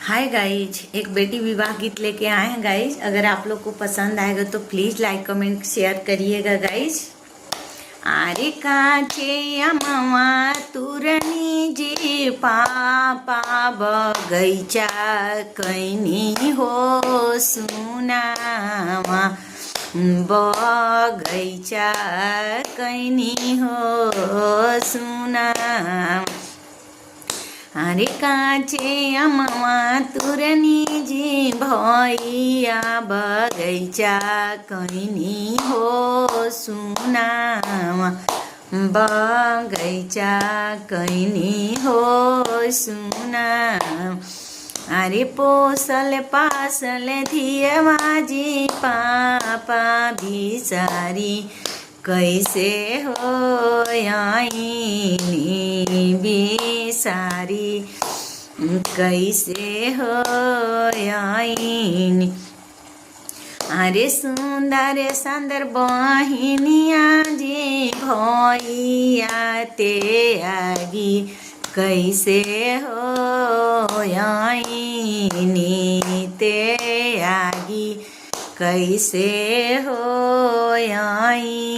Hi guys, एक बेटी विवाह गीत लेके आए हैं गाइज। अगर आप लोग को पसंद आएगा तो प्लीज़ लाइक कमेंट शेयर करिएगा गाइज। आरे काछे अमवा तुरनी जी पापा बगैचा कैनी हो सुनावा बगैचा कैनी हो सुनावा। अरे काचे अमवा तुरनी जी भैया बगैचा कैनी हो सुनावा बगैचा कैनी हो सुनावा। अरे पोसल पासल धियवा जी पापा बिसारी कैसे हो आईनी बिसारी कैसे हो आईनी। अरे सुंदर सुंदर बहिनिया जी भैया ते आगी कैसे हो आईनी ते आगी कैसे हो आई।